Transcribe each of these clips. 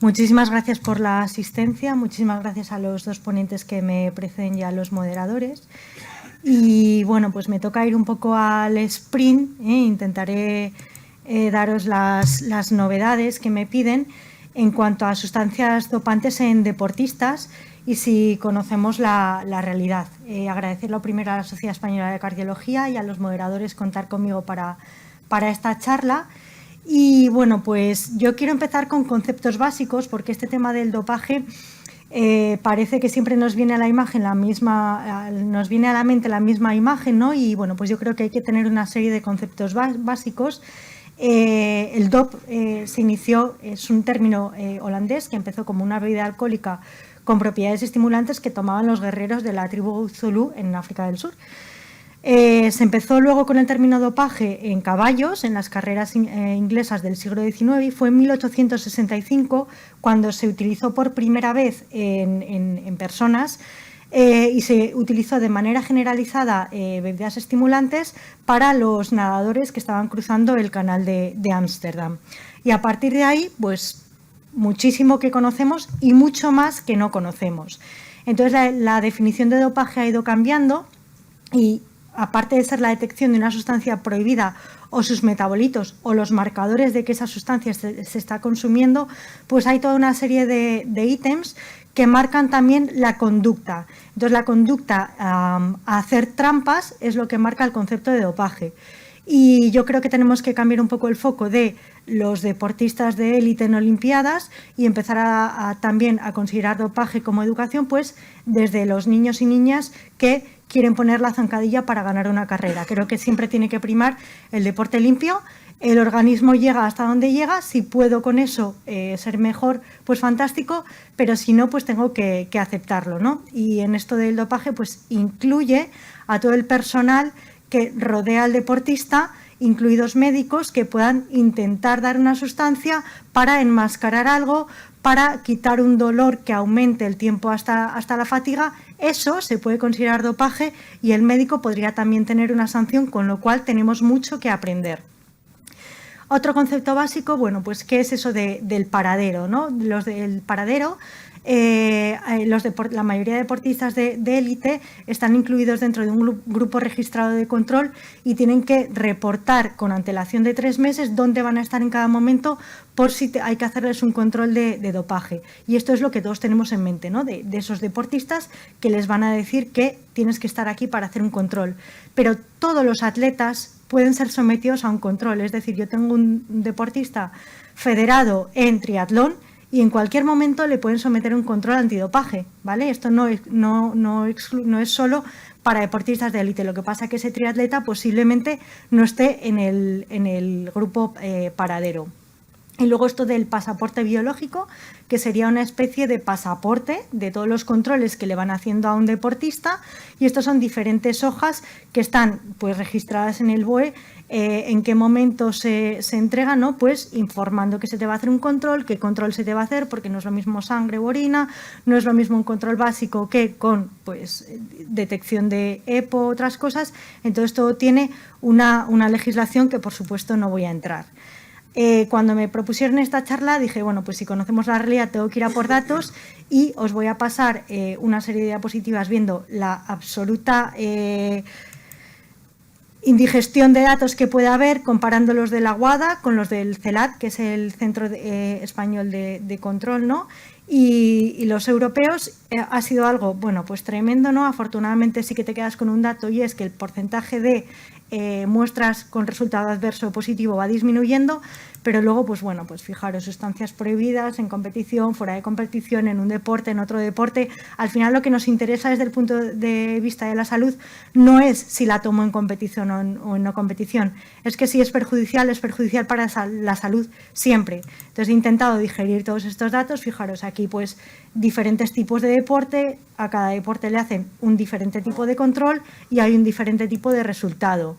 Muchísimas gracias por la asistencia, muchísimas gracias a los dos ponentes que me preceden y a los moderadores. Y bueno, pues me toca ir un poco al sprint, intentaré daros las novedades que me piden en cuanto a sustancias dopantes en deportistas y si conocemos la realidad. Agradecerlo primero a la Sociedad Española de Cardiología y a los moderadores contar conmigo para esta charla. Y bueno, pues yo quiero empezar con conceptos básicos porque este tema del dopaje parece que siempre nos viene a la imagen nos viene a la mente la misma imagen, ¿no? Y bueno, pues yo creo que hay que tener una serie de conceptos básicos. El DOP se inició, es un término holandés que empezó como una bebida alcohólica con propiedades estimulantes que tomaban los guerreros de la tribu Zulú en África del Sur. Se empezó luego con el término dopaje en caballos, en las carreras inglesas del siglo XIX, y fue en 1865 cuando se utilizó por primera vez en personas y se utilizó de manera generalizada bebidas estimulantes para los nadadores que estaban cruzando el canal de Ámsterdam. Y a partir de ahí, pues muchísimo que conocemos y mucho más que no conocemos. Entonces la definición de dopaje ha ido cambiando y aparte de ser la detección de una sustancia prohibida o sus metabolitos o los marcadores de que esa sustancia se está consumiendo, pues hay toda una serie de ítems que marcan también la conducta. Entonces la conducta a hacer trampas es lo que marca el concepto de dopaje. Y yo creo que tenemos que cambiar un poco el foco de los deportistas de élite en Olimpiadas y empezar también a considerar dopaje como educación, pues desde los niños y niñas que quieren poner la zancadilla para ganar una carrera. Creo que siempre tiene que primar el deporte limpio, el organismo llega hasta donde llega, si puedo con eso ser mejor, pues fantástico, pero si no, pues tengo que aceptarlo, ¿no? Y en esto del dopaje, pues incluye a todo el personal que rodea al deportista, incluidos médicos, que puedan intentar dar una sustancia para enmascarar algo, para quitar un dolor que aumente el tiempo hasta la fatiga. Eso se puede considerar dopaje y el médico podría también tener una sanción, con lo cual tenemos mucho que aprender. Otro concepto básico, bueno, pues ¿qué es eso del paradero, ¿no? Los del paradero, la mayoría de deportistas de élite están incluidos dentro de un grupo registrado de control y tienen que reportar con antelación de 3 meses dónde van a estar en cada momento por si hay que hacerles un control de dopaje. Y esto es lo que todos tenemos en mente, ¿no? De esos deportistas que les van a decir que tienes que estar aquí para hacer un control. Pero todos los atletas pueden ser sometidos a un control. Es decir, yo tengo un deportista federado en triatlón y en cualquier momento le pueden someter a un control antidopaje, ¿vale? Esto no es solo para deportistas de élite. Lo que pasa es que ese triatleta posiblemente no esté en el grupo paradero. Y luego esto del pasaporte biológico, que sería una especie de pasaporte de todos los controles que le van haciendo a un deportista, y estos son diferentes hojas que están pues registradas en el BOE, en qué momento se entregan, ¿no? Pues informando que se te va a hacer un control, qué control se te va a hacer, porque no es lo mismo sangre u orina, no es lo mismo un control básico que con pues detección de EPO, otras cosas. Entonces todo tiene una legislación que por supuesto no voy a entrar. Cuando me propusieron esta charla dije, bueno, pues si conocemos la realidad tengo que ir a por datos y os voy a pasar una serie de diapositivas viendo la absoluta indigestión de datos que puede haber comparando los de la WADA con los del CELAT, que es el Centro Español de Control, ¿no? Y los europeos ha sido algo, bueno, pues tremendo, ¿no? Afortunadamente sí que te quedas con un dato y es que el porcentaje de muestras con resultado adverso positivo va disminuyendo, pero luego, pues bueno, pues fijaros, sustancias prohibidas en competición, fuera de competición, en un deporte, en otro deporte. Al final lo que nos interesa desde el punto de vista de la salud no es si la tomo en competición o en no competición, es que si es perjudicial para la salud siempre. Entonces he intentado digerir todos estos datos, fijaros aquí pues diferentes tipos de deporte, a cada deporte le hacen un diferente tipo de control y hay un diferente tipo de resultado.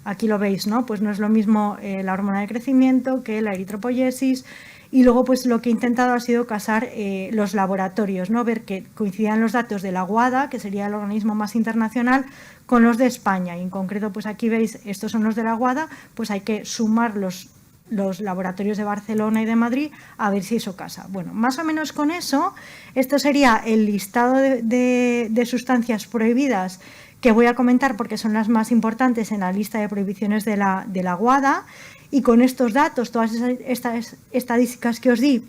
Aquí lo veis, ¿no? Pues no es lo mismo la hormona de crecimiento que la eritropoyesis. Y luego pues lo que he intentado ha sido casar los laboratorios, ¿no? Ver que coincidan los datos de la WADA, que sería el organismo más internacional, con los de España. Y en concreto, pues aquí veis, estos son los de la WADA, pues hay que sumarlos los laboratorios de Barcelona y de Madrid, a ver si eso casa. Bueno, más o menos con eso, esto sería el listado de sustancias prohibidas que voy a comentar porque son las más importantes en la lista de prohibiciones de la WADA, y con estos datos, todas estas estadísticas que os di,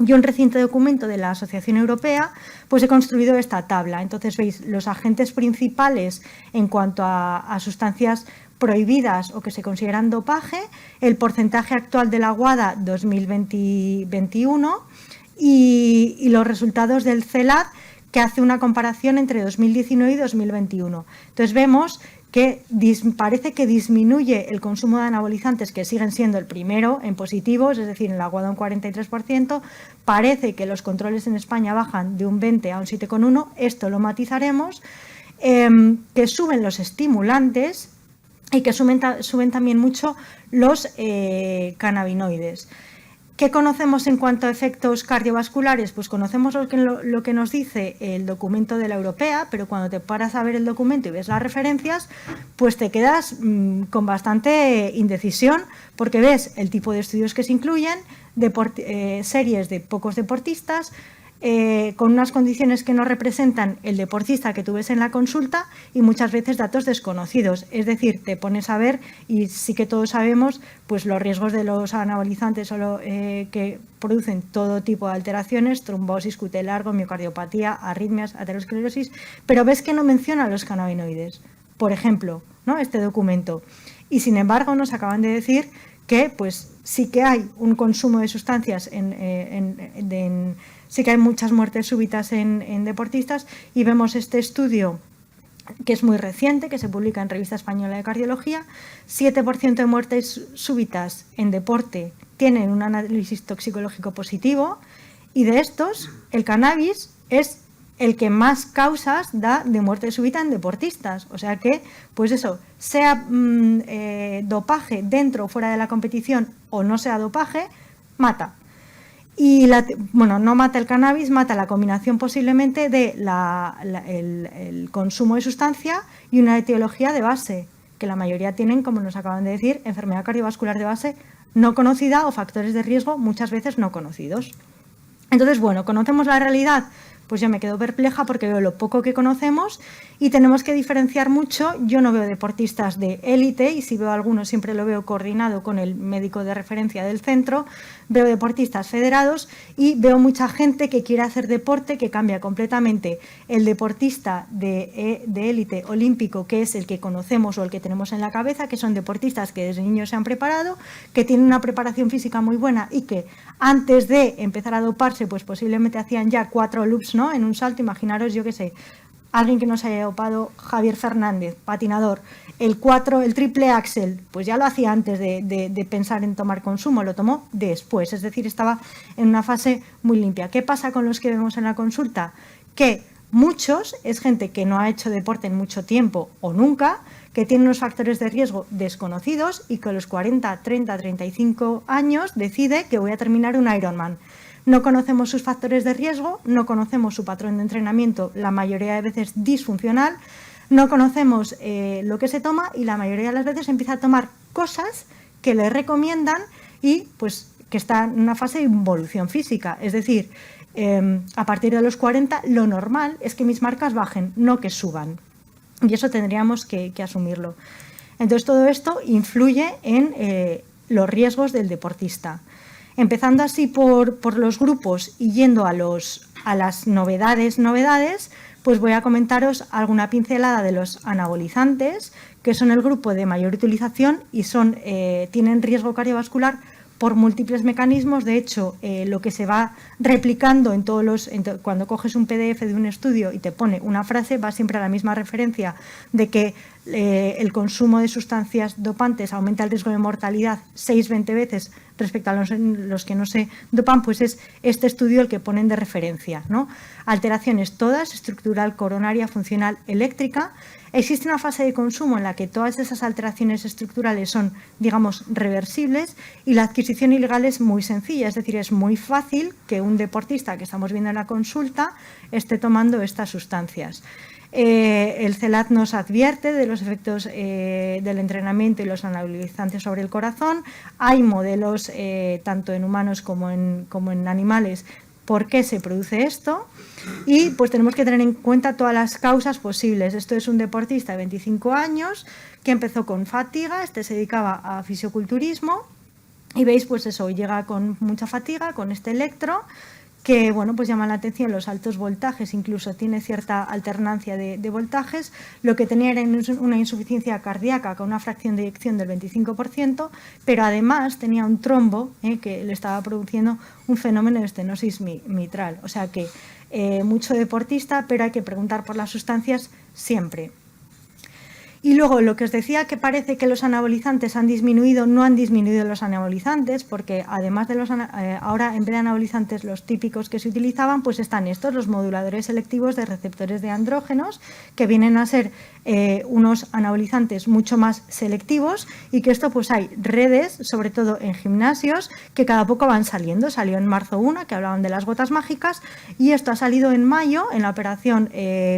y un reciente documento de la Asociación Europea, pues he construido esta tabla. Entonces veis los agentes principales en cuanto a sustancias prohibidas o que se consideran dopaje, el porcentaje actual de la WADA 2021 y los resultados del CELAD, que hace una comparación entre 2019 y 2021. Entonces vemos que parece que disminuye el consumo de anabolizantes, que siguen siendo el primero en positivos, es decir, en la WADA un 43%, parece que los controles en España bajan de un 20 a un 7,1, esto lo matizaremos, que suben los estimulantes y que suben también mucho los cannabinoides. ¿Qué conocemos en cuanto a efectos cardiovasculares? Pues conocemos lo que nos dice el documento de la Europea, pero cuando te paras a ver el documento y ves las referencias, pues te quedas con bastante indecisión, porque ves el tipo de estudios que se incluyen, series de pocos deportistas, con unas condiciones que no representan el deportista que tú ves en la consulta y muchas veces datos desconocidos. Es decir, te pones a ver y sí que todos sabemos pues los riesgos de los anabolizantes que producen todo tipo de alteraciones, trombosis, QT largo, miocardiopatía, arritmias, aterosclerosis, pero ves que no menciona los cannabinoides, por ejemplo, ¿no? Este documento. Y sin embargo nos acaban de decir que pues sí que hay un consumo de sustancias sí que hay muchas muertes súbitas en deportistas, y vemos este estudio que es muy reciente, que se publica en Revista Española de Cardiología. 7% de muertes súbitas en deporte tienen un análisis toxicológico positivo, y de estos el cannabis es el que más causas da de muerte súbita en deportistas. O sea que, pues eso, sea dopaje dentro o fuera de la competición o no sea dopaje, mata. Y no mata el cannabis, mata la combinación posiblemente de el consumo de sustancia y una etiología de base, que la mayoría tienen, como nos acaban de decir, enfermedad cardiovascular de base no conocida o factores de riesgo muchas veces no conocidos. Entonces, bueno, ¿conocemos la realidad? Pues yo me quedo perpleja porque veo lo poco que conocemos y tenemos que diferenciar mucho. Yo no veo deportistas de élite, y si veo alguno siempre lo veo coordinado con el médico de referencia del centro. Veo deportistas federados y veo mucha gente que quiere hacer deporte, que cambia completamente el deportista de élite olímpico, que es el que conocemos o el que tenemos en la cabeza, que son deportistas que desde niños se han preparado, que tienen una preparación física muy buena y que antes de empezar a doparse pues posiblemente hacían ya 4 loops, ¿no?, en un salto. Imaginaros, yo qué sé, alguien que no se haya dopado, Javier Fernández, patinador, el triple axel, pues ya lo hacía antes de pensar en tomar consumo, lo tomó después, es decir, estaba en una fase muy limpia. ¿Qué pasa con los que vemos en la consulta? Que muchos es gente que no ha hecho deporte en mucho tiempo o nunca, que tiene unos factores de riesgo desconocidos y que a los 40, 30, 35 años decide que voy a terminar un Ironman. No conocemos sus factores de riesgo, no conocemos su patrón de entrenamiento, la mayoría de veces disfuncional, no conocemos lo que se toma, y la mayoría de las veces empieza a tomar cosas que le recomiendan y pues que está en una fase de involución física. Es decir, a partir de los 40 lo normal es que mis marcas bajen, no que suban. Y eso tendríamos que asumirlo. Entonces todo esto influye en los riesgos del deportista. Empezando así por los grupos y yendo a las novedades, pues voy a comentaros alguna pincelada de los anabolizantes, que son el grupo de mayor utilización y tienen riesgo cardiovascular por múltiples mecanismos. De hecho, lo que se va replicando cuando coges un PDF de un estudio y te pone una frase, va siempre a la misma referencia de que el consumo de sustancias dopantes aumenta el riesgo de mortalidad 6-20 veces respecto a los que no se dopan. Pues es este estudio el que ponen de referencia, ¿no? Alteraciones todas, estructural, coronaria, funcional, eléctrica. Existe una fase de consumo en la que todas esas alteraciones estructurales son, digamos, reversibles, y la adquisición ilegal es muy sencilla, es decir, es muy fácil que un deportista que estamos viendo en la consulta esté tomando estas sustancias. El CELAT nos advierte de los efectos del entrenamiento y los anabolizantes sobre el corazón. Hay modelos, tanto en humanos como en animales, por qué se produce esto. Y pues tenemos que tener en cuenta todas las causas posibles. Esto es un deportista de 25 años que empezó con fatiga, se dedicaba a fisioculturismo y veis pues eso, llega con mucha fatiga, con este electro, que bueno, pues llama la atención los altos voltajes, incluso tiene cierta alternancia de voltajes. Lo que tenía era una insuficiencia cardíaca con una fracción de eyección del 25%, pero además tenía un trombo que le estaba produciendo un fenómeno de estenosis mitral. O sea que mucho deportista, pero hay que preguntar por las sustancias siempre. Y luego lo que os decía, que parece que los anabolizantes han disminuido, no han disminuido los anabolizantes, porque además de ahora en vez de anabolizantes los típicos que se utilizaban, pues están estos, los moduladores selectivos de receptores de andrógenos, que vienen a ser unos anabolizantes mucho más selectivos, y que esto pues hay redes, sobre todo en gimnasios, que cada poco van saliendo. Salió en marzo una, que hablaban de las gotas mágicas, y esto ha salido en mayo en la operación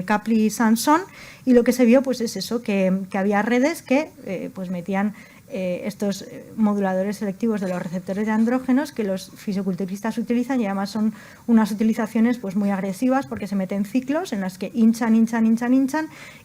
Capri-Sanson, y lo que se vio pues es eso, que había redes que pues metían estos moduladores selectivos de los receptores de andrógenos que los fisioculturistas utilizan, y además son unas utilizaciones pues muy agresivas porque se meten ciclos en las que hinchan,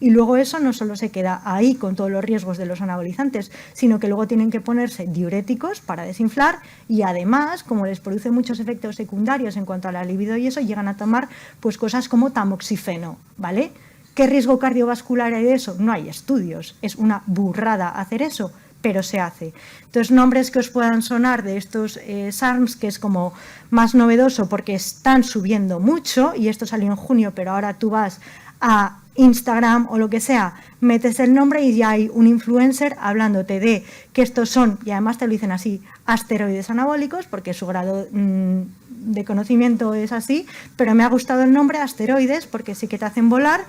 y luego eso no solo se queda ahí con todos los riesgos de los anabolizantes, sino que luego tienen que ponerse diuréticos para desinflar, y además, como les produce muchos efectos secundarios en cuanto a la libido y eso, llegan a tomar pues cosas como tamoxifeno, ¿vale? ¿Qué riesgo cardiovascular hay de eso? No hay estudios, es una burrada hacer eso, pero se hace. Entonces, nombres que os puedan sonar de estos SARMs, que es como más novedoso porque están subiendo mucho, y esto salió en junio, pero ahora tú vas a Instagram o lo que sea, metes el nombre y ya hay un influencer hablándote de que estos son, y además te lo dicen así, asteroides anabólicos, porque su grado de conocimiento es así, pero me ha gustado el nombre asteroides porque sí que te hacen volar,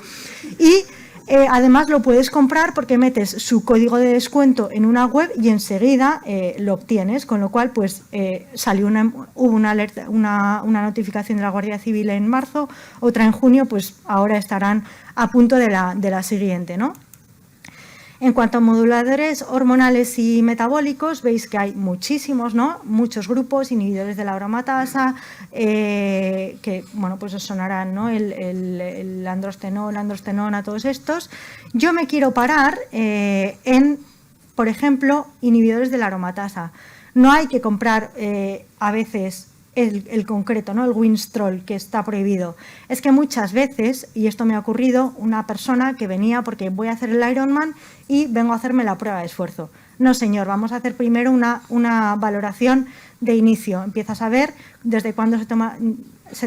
y además lo puedes comprar porque metes su código de descuento en una web y enseguida lo obtienes, con lo cual pues hubo una alerta, una notificación de la Guardia Civil en marzo, otra en junio, pues ahora estarán a punto de la siguiente, ¿no? En cuanto a moduladores hormonales y metabólicos, veis que hay muchísimos, ¿no? Muchos grupos, inhibidores de la aromatasa, que, bueno, pues os sonarán, ¿no? El androstenol, androstenona, todos estos. Yo me quiero parar en, por ejemplo, inhibidores de la aromatasa. No hay que comprar a veces el concreto, ¿no? El Winstrol, que está prohibido. Es que muchas veces, y esto me ha ocurrido, una persona que venía porque voy a hacer el Ironman y vengo a hacerme la prueba de esfuerzo. No, señor, vamos a hacer primero una valoración de inicio. Empiezas a ver desde cuándo se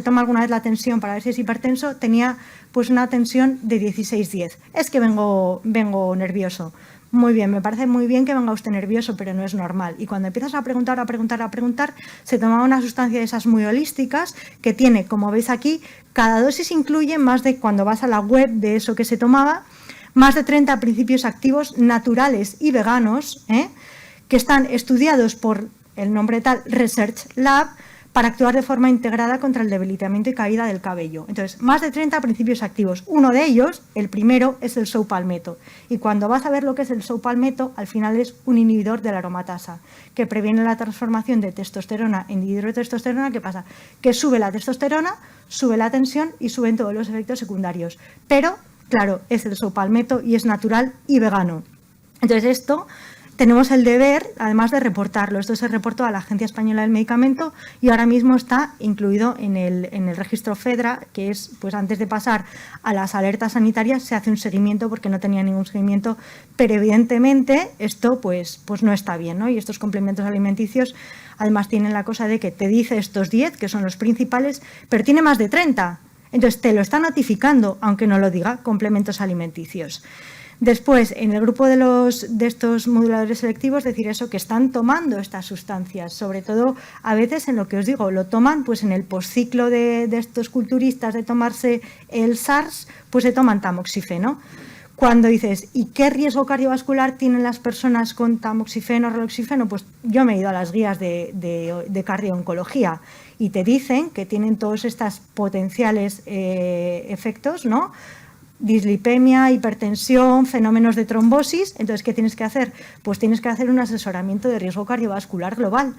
toma alguna vez la tensión para ver si es hipertenso. Tenía pues una tensión de 16-10. Es que vengo nervioso. Muy bien, me parece muy bien que venga usted nervioso, pero no es normal. Y cuando empiezas a preguntar, se tomaba una sustancia de esas muy holísticas que tiene, como veis aquí, cada dosis incluye más de, cuando vas a la web de eso que se tomaba, más de 30 principios activos naturales y veganos, que están estudiados por el nombre tal Research Lab, para actuar de forma integrada contra el debilitamiento y caída del cabello. Entonces, más de 30 principios activos. Uno de ellos, el primero, es el saupalmeto. Y cuando vas a ver lo que es el saupalmeto, al final es un inhibidor de la aromatasa, que previene la transformación de testosterona en dihidrotestosterona. ¿Qué pasa? Que sube la testosterona, sube la tensión y suben todos los efectos secundarios. Pero, claro, es el saupalmeto y es natural y vegano. Entonces, esto tenemos el deber, además, de reportarlo. Esto se reportó a la Agencia Española del Medicamento y ahora mismo está incluido en el registro FEDRA, que es, pues antes de pasar a las alertas sanitarias, se hace un seguimiento porque no tenía ningún seguimiento, pero evidentemente esto pues no está bien, ¿no? Y estos complementos alimenticios además tienen la cosa de que te dice estos 10, que son los principales, pero tiene más de 30. Entonces te lo está notificando, aunque no lo diga, complementos alimenticios. Después, en el grupo de estos moduladores selectivos, decir eso, que están tomando estas sustancias, sobre todo a veces en lo que os digo, lo toman pues en el postciclo de estos culturistas de tomarse el SARS, pues se toman tamoxifeno. Cuando dices, ¿y qué riesgo cardiovascular tienen las personas con tamoxifeno o raloxifeno? Pues yo me he ido a las guías de cardio-oncología y te dicen que tienen todos estos potenciales efectos, ¿no? dislipemia, hipertensión, fenómenos de trombosis. Entonces, ¿qué tienes que hacer? Pues tienes que hacer un asesoramiento de riesgo cardiovascular global.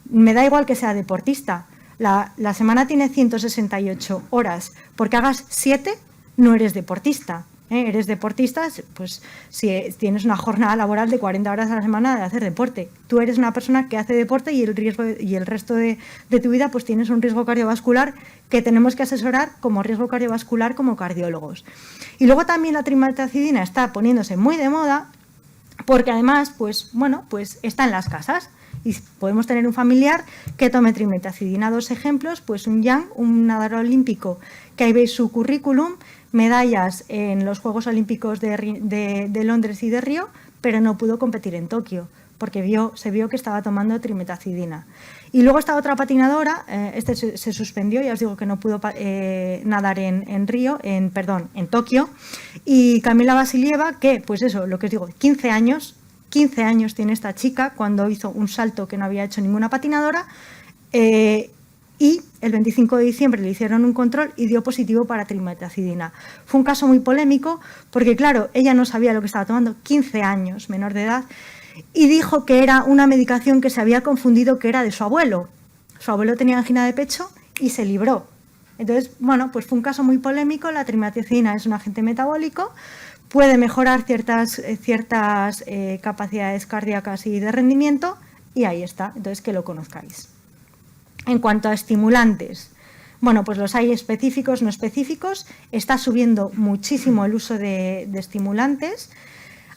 Me da igual que sea deportista. La semana tiene 168 horas. Porque hagas 7, no eres deportista. Eres deportista, pues si tienes una jornada laboral de 40 horas a la semana de hacer deporte. Tú eres una persona que hace deporte y el resto de tu vida pues tienes un riesgo cardiovascular que tenemos que asesorar como riesgo cardiovascular como cardiólogos. Y luego también la trimetazidina está poniéndose muy de moda porque además pues está en las casas. Y podemos tener un familiar que tome trimetazidina. 2 ejemplos, pues un nadador olímpico, que ahí veis su currículum, medallas en los Juegos Olímpicos de Londres y de Río, pero no pudo competir en Tokio, porque se vio que estaba tomando trimetazidina. Y luego está otra patinadora, se suspendió, ya os digo que no pudo nadar en Tokio, y Kamila Vasilieva, que, pues eso, lo que os digo, 15 años tiene esta chica cuando hizo un salto que no había hecho ninguna patinadora, y el 25 de diciembre le hicieron un control y dio positivo para trimetazidina. Fue un caso muy polémico porque, claro, ella no sabía lo que estaba tomando, 15 años, menor de edad, y dijo que era una medicación que se había confundido que era de su abuelo. Su abuelo tenía angina de pecho y se libró. Entonces, pues fue un caso muy polémico. La trimetazidina es un agente metabólico, puede mejorar ciertas capacidades cardíacas y de rendimiento, y ahí está, entonces que lo conozcáis. En cuanto a estimulantes, pues los hay específicos, no específicos, está subiendo muchísimo el uso de estimulantes.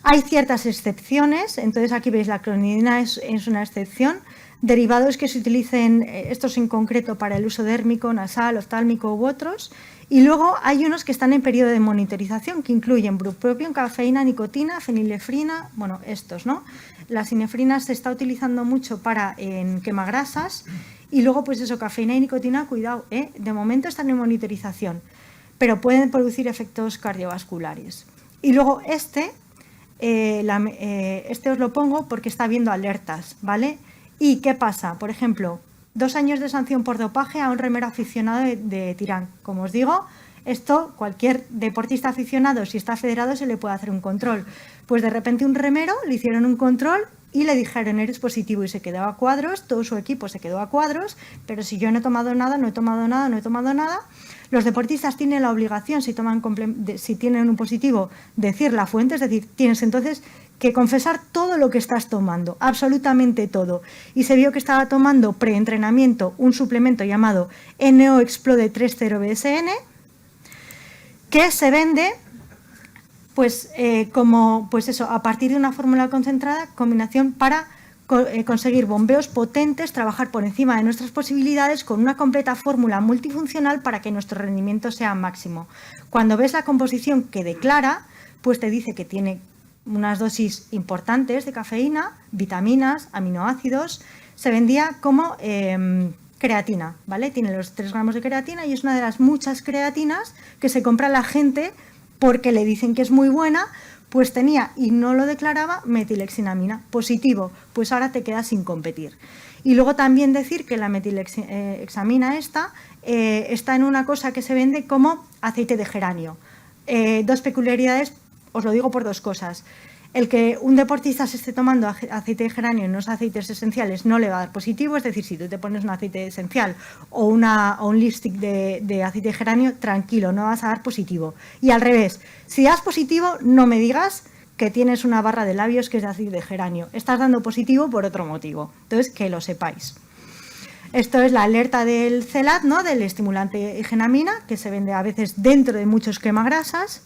Hay ciertas excepciones, entonces aquí veis la clonidina es una excepción. Derivados que se utilicen, estos en concreto para el uso dérmico, nasal, oftálmico u otros. Y luego hay unos que están en periodo de monitorización, que incluyen bupropión, cafeína, nicotina, fenilefrina, estos, ¿no? La sinefrina se está utilizando mucho en quemagrasas. Y luego, pues eso, cafeína y nicotina, cuidado, de momento están en monitorización, pero pueden producir efectos cardiovasculares. Y luego este os lo pongo porque está habiendo alertas, ¿vale? ¿Y qué pasa? Por ejemplo, 2 años de sanción por dopaje a un remero aficionado de Tirán. Como os digo, esto cualquier deportista aficionado, si está federado, se le puede hacer un control. Pues de repente un remero le hicieron un control y le dijeron eres positivo y se quedó a cuadros, todo su equipo se quedó a cuadros, pero si yo no he tomado nada, no he tomado nada. Los deportistas tienen la obligación, si tienen un positivo, decir la fuente, es decir, tienes entonces que confesar todo lo que estás tomando, absolutamente todo. Y se vio que estaba tomando preentrenamiento un suplemento llamado NO Explode 30BSN, que se vende a partir de una fórmula concentrada, combinación para conseguir bombeos potentes, trabajar por encima de nuestras posibilidades con una completa fórmula multifuncional para que nuestro rendimiento sea máximo. Cuando ves la composición que declara, pues te dice que tiene unas dosis importantes de cafeína, vitaminas, aminoácidos. Se vendía como creatina, ¿vale? Tiene los 3 gramos de creatina y es una de las muchas creatinas que se compra la gente porque le dicen que es muy buena, pues tenía, y no lo declaraba, metilexinamina. Positivo, pues ahora te quedas sin competir. Y luego también decir que la metilexamina está en una cosa que se vende como aceite de geranio. 2 peculiaridades, os lo digo por 2 cosas. El que un deportista se esté tomando aceite de geranio en unos aceites esenciales no le va a dar positivo, es decir, si tú te pones un aceite esencial o un lipstick de aceite de geranio, tranquilo, no vas a dar positivo. Y al revés, si das positivo, no me digas que tienes una barra de labios que es de aceite de geranio. Estás dando positivo por otro motivo. Entonces, que lo sepáis. Esto es la alerta del CELAT, ¿no? Del estimulante genamina, que se vende a veces dentro de muchos quemagrasas.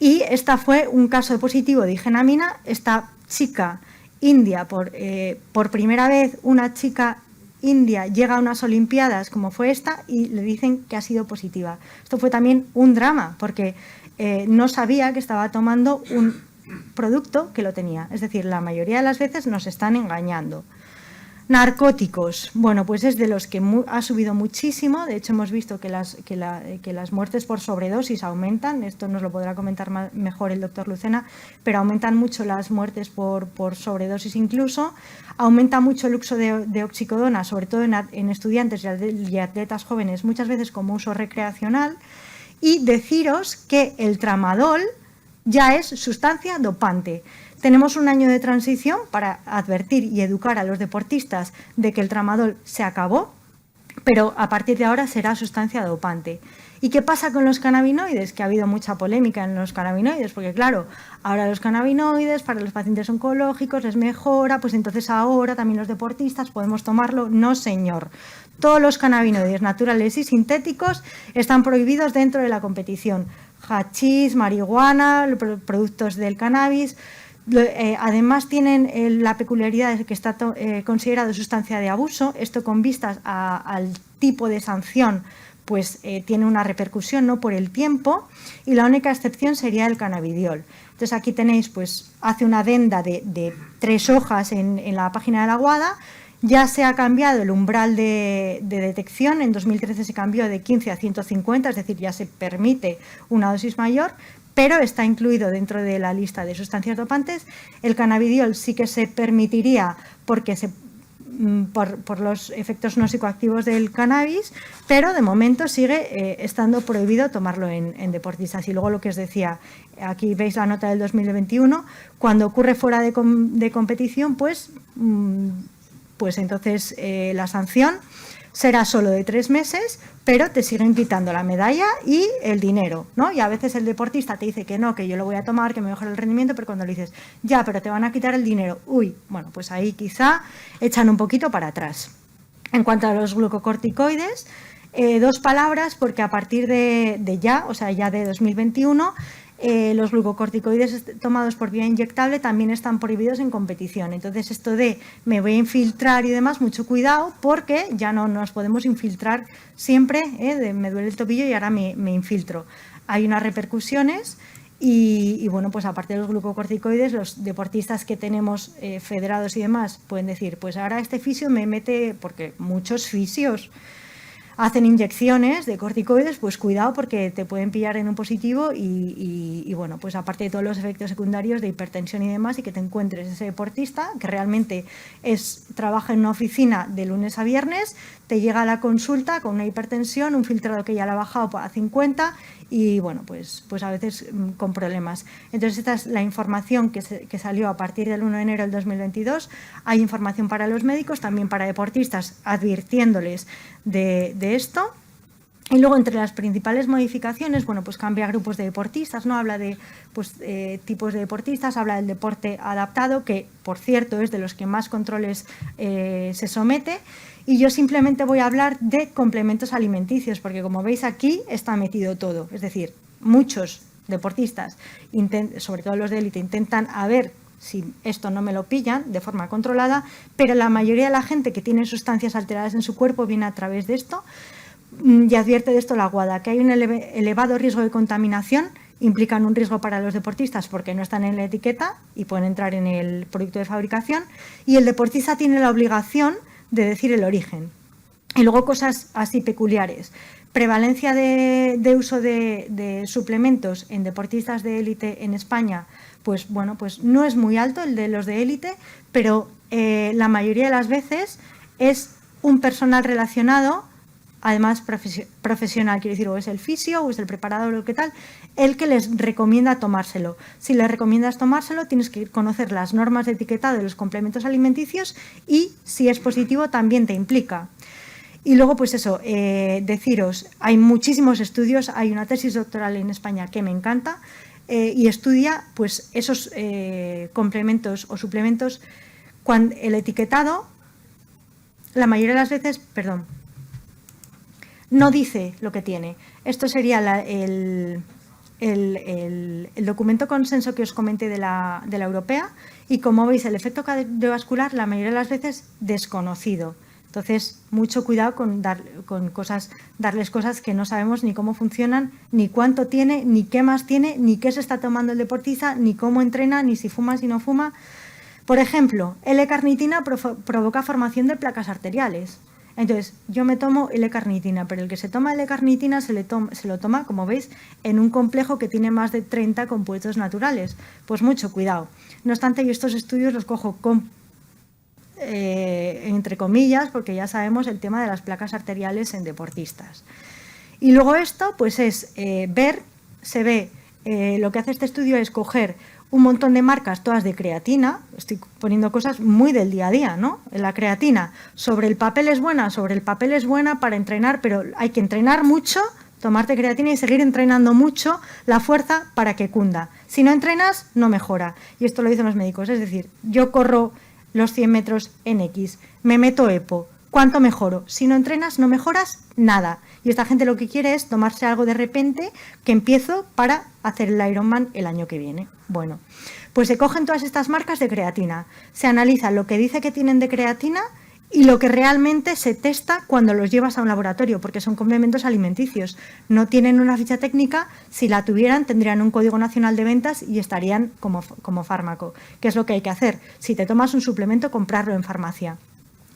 Y esta fue un caso de positivo de genamina. Esta chica india, por primera vez una chica india llega a unas olimpiadas como fue esta y le dicen que ha sido positiva. Esto fue también un drama porque no sabía que estaba tomando un producto que lo tenía. Es decir, la mayoría de las veces nos están engañando. Narcóticos, pues es de los que ha subido muchísimo. De hecho, hemos visto que las muertes por sobredosis aumentan. Esto nos lo podrá comentar mejor el doctor Lucena, pero aumentan mucho las muertes por sobredosis incluso. Aumenta mucho el uso de oxicodona, sobre todo en estudiantes y atletas jóvenes, muchas veces como uso recreacional. y deciros que el tramadol ya es sustancia dopante. Tenemos un año de transición para advertir y educar a los deportistas de que el tramadol se acabó, pero a partir de ahora será sustancia dopante. ¿Y qué pasa con los cannabinoides? Que ha habido mucha polémica en los cannabinoides, porque claro, ahora los cannabinoides para los pacientes oncológicos les mejora, pues entonces ahora también los deportistas podemos tomarlo. No, señor. Todos los cannabinoides naturales y sintéticos están prohibidos dentro de la competición. Hachís, marihuana, productos del cannabis. Además tienen la peculiaridad de que está considerado sustancia de abuso. Esto con vistas al tipo de sanción pues tiene una repercusión, ¿no?, por el tiempo, y la única excepción sería el cannabidiol. Entonces aquí tenéis, pues hace una adenda de 3 hojas en la página de la WADA. Ya se ha cambiado el umbral de detección, en 2013 se cambió de 15 a 150, es decir, ya se permite una dosis mayor, pero está incluido dentro de la lista de sustancias dopantes. El cannabidiol sí que se permitiría porque por los efectos no psicoactivos del cannabis, pero de momento sigue estando prohibido tomarlo en deportistas. Y luego lo que os decía, aquí veis la nota del 2021, cuando ocurre fuera de competición, pues entonces la sanción será solo de 3 meses, pero te siguen quitando la medalla y el dinero, ¿no? Y a veces el deportista te dice que no, que yo lo voy a tomar, que me mejora el rendimiento, pero cuando le dices, ya, pero te van a quitar el dinero, uy, bueno, pues ahí quizá echan un poquito para atrás. En cuanto a los glucocorticoides, 2 palabras, porque a partir de ya, o sea, ya de 2021, los glucocorticoides tomados por vía inyectable también están prohibidos en competición. Entonces, esto de me voy a infiltrar y demás, mucho cuidado, porque ya no nos podemos infiltrar siempre, me duele el tobillo y ahora me infiltro. Hay unas repercusiones y bueno, pues aparte de los glucocorticoides, los deportistas que tenemos federados y demás pueden decir, pues ahora este fisio me mete, porque muchos fisios hacen inyecciones de corticoides, pues cuidado porque te pueden pillar en un positivo y bueno, pues aparte de todos los efectos secundarios de hipertensión y demás, y que te encuentres ese deportista que realmente trabaja en una oficina de lunes a viernes, te llega a la consulta con una hipertensión, un filtrado que ya le ha bajado a 50 y bueno, pues a veces con problemas. Entonces esta es la información que salió a partir del 1 de enero del 2022. Hay información para los médicos, también para deportistas, advirtiéndoles de esto. Y luego entre las principales modificaciones, bueno, pues cambia grupos de deportistas, ¿no? Habla de tipos de deportistas, habla del deporte adaptado, que por cierto es de los que más controles se somete. Y yo simplemente voy a hablar de complementos alimenticios, porque como veis aquí está metido todo. Es decir, muchos deportistas, sobre todo los de élite, intentan a ver si esto no me lo pillan de forma controlada, pero la mayoría de la gente que tiene sustancias alteradas en su cuerpo viene a través de esto. Y advierte de esto la WADA, que hay un elevado riesgo de contaminación, implican un riesgo para los deportistas porque no están en la etiqueta y pueden entrar en el producto de fabricación, y el deportista tiene la obligación de decir el origen. Y luego cosas así peculiares. Prevalencia de uso de suplementos en deportistas de élite en España, pues bueno, pues no es muy alto el de los de élite, pero la mayoría de las veces es un personal relacionado, además profesional, quiero decir, o es el fisio o es el preparador o qué tal, el que les recomienda tomárselo. Si les recomiendas tomárselo, tienes que conocer las normas de etiquetado de los complementos alimenticios y, si es positivo, también te implica. Y luego, pues eso, deciros, hay muchísimos estudios, hay una tesis doctoral en España que me encanta y estudia pues esos complementos o suplementos cuando el etiquetado, la mayoría de las veces, no dice lo que tiene. Esto sería el documento consenso que os comenté de la europea, y como veis el efecto cardiovascular la mayoría de las veces desconocido. Entonces, mucho cuidado con darles cosas que no sabemos ni cómo funcionan, ni cuánto tiene, ni qué más tiene, ni qué se está tomando el deportista, ni cómo entrena, ni si fuma, si no fuma. Por ejemplo, L-carnitina provoca formación de placas arteriales. Entonces, yo me tomo L-carnitina, pero el que se toma L-carnitina se lo toma, como veis, en un complejo que tiene más de 30 compuestos naturales. Pues mucho cuidado. No obstante, yo estos estudios los cojo entre comillas, porque ya sabemos el tema de las placas arteriales en deportistas. Y luego esto pues es lo que hace este estudio es coger un montón de marcas, todas de creatina, estoy poniendo cosas muy del día a día, ¿no? La creatina, sobre el papel es buena para entrenar, pero hay que entrenar mucho, tomarte creatina y seguir entrenando mucho la fuerza para que cunda. Si no entrenas, no mejora. Y esto lo dicen los médicos, es decir, yo corro los 100 metros en X, me meto EPO, ¿cuánto mejoro? Si no entrenas, no mejoras nada. Y esta gente lo que quiere es tomarse algo de repente que empiezo para hacer el Ironman el año que viene. Bueno, pues se cogen todas estas marcas de creatina, se analiza lo que dice que tienen de creatina y lo que realmente se testa cuando los llevas a un laboratorio, porque son complementos alimenticios. No tienen una ficha técnica, si la tuvieran tendrían un código nacional de ventas y estarían como fármaco. ¿Qué es lo que hay que hacer? Si te tomas un suplemento, comprarlo en farmacia.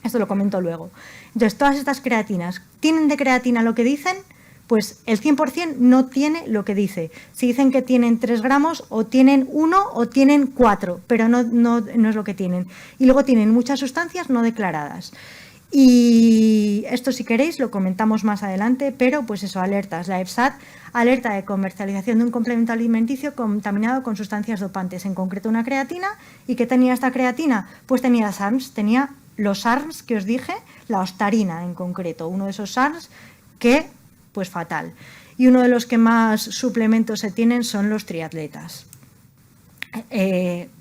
Esto lo comento luego. Entonces, todas estas creatinas, ¿tienen de creatina lo que dicen? Pues el 100% no tiene lo que dice. Si dicen que tienen 3 gramos, o tienen 1 o tienen 4, pero no es lo que tienen. Y luego tienen muchas sustancias no declaradas. Y esto, si queréis, lo comentamos más adelante, pero pues eso, alertas. La EFSAT alerta de comercialización de un complemento alimenticio contaminado con sustancias dopantes, en concreto una creatina. ¿Y qué tenía esta creatina? Pues tenía SARMs, tenía los SARMs que os dije, la ostarina en concreto, uno de esos SARMs que, pues fatal. Y uno de los que más suplementos se tienen son los triatletas.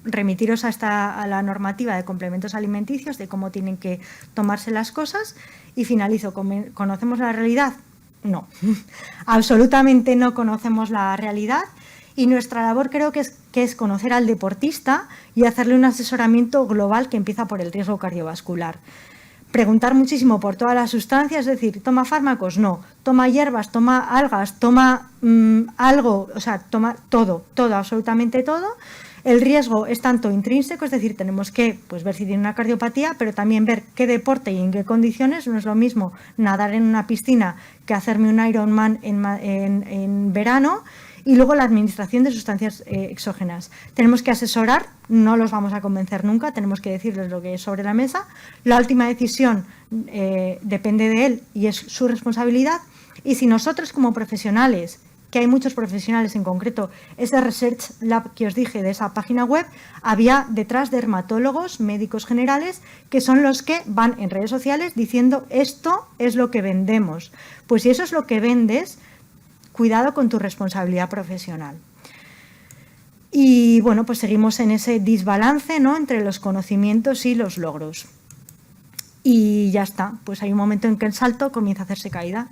Remitiros a la normativa de complementos alimenticios, de cómo tienen que tomarse las cosas. Y finalizo, ¿conocemos la realidad? No, absolutamente no conocemos la realidad. Y nuestra labor creo que es conocer al deportista y hacerle un asesoramiento global que empieza por el riesgo cardiovascular. Preguntar muchísimo por todas las sustancias, es decir, ¿toma fármacos? No. ¿Toma hierbas? ¿Toma algas? ¿Toma algo? O sea, toma todo, absolutamente todo. El riesgo es tanto intrínseco, es decir, tenemos que ver si tiene una cardiopatía, pero también ver qué deporte y en qué condiciones. No es lo mismo nadar en una piscina que hacerme un Ironman en verano. Y luego la administración de sustancias exógenas. Tenemos que asesorar, no los vamos a convencer nunca, tenemos que decirles lo que es sobre la mesa. La última decisión depende de él y es su responsabilidad. Y si nosotros como profesionales, que hay muchos profesionales en concreto, ese Research Lab que os dije de esa página web, había detrás dermatólogos, médicos generales, que son los que van en redes sociales diciendo esto es lo que vendemos. Pues si eso es lo que vendes, cuidado con tu responsabilidad profesional. Y bueno, pues seguimos en ese desbalance, ¿no?, entre los conocimientos y los logros. Y ya está, pues hay un momento en que el salto comienza a hacerse caída.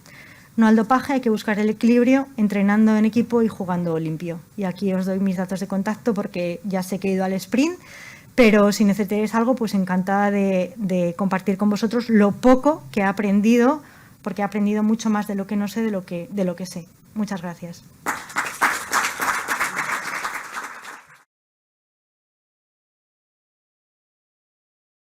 No al dopaje, hay que buscar el equilibrio entrenando en equipo y jugando limpio. Y aquí os doy mis datos de contacto porque ya sé que he ido al sprint, pero si necesitáis algo, pues encantada de compartir con vosotros lo poco que he aprendido, porque he aprendido mucho más de lo que no sé de lo que sé. Muchas gracias.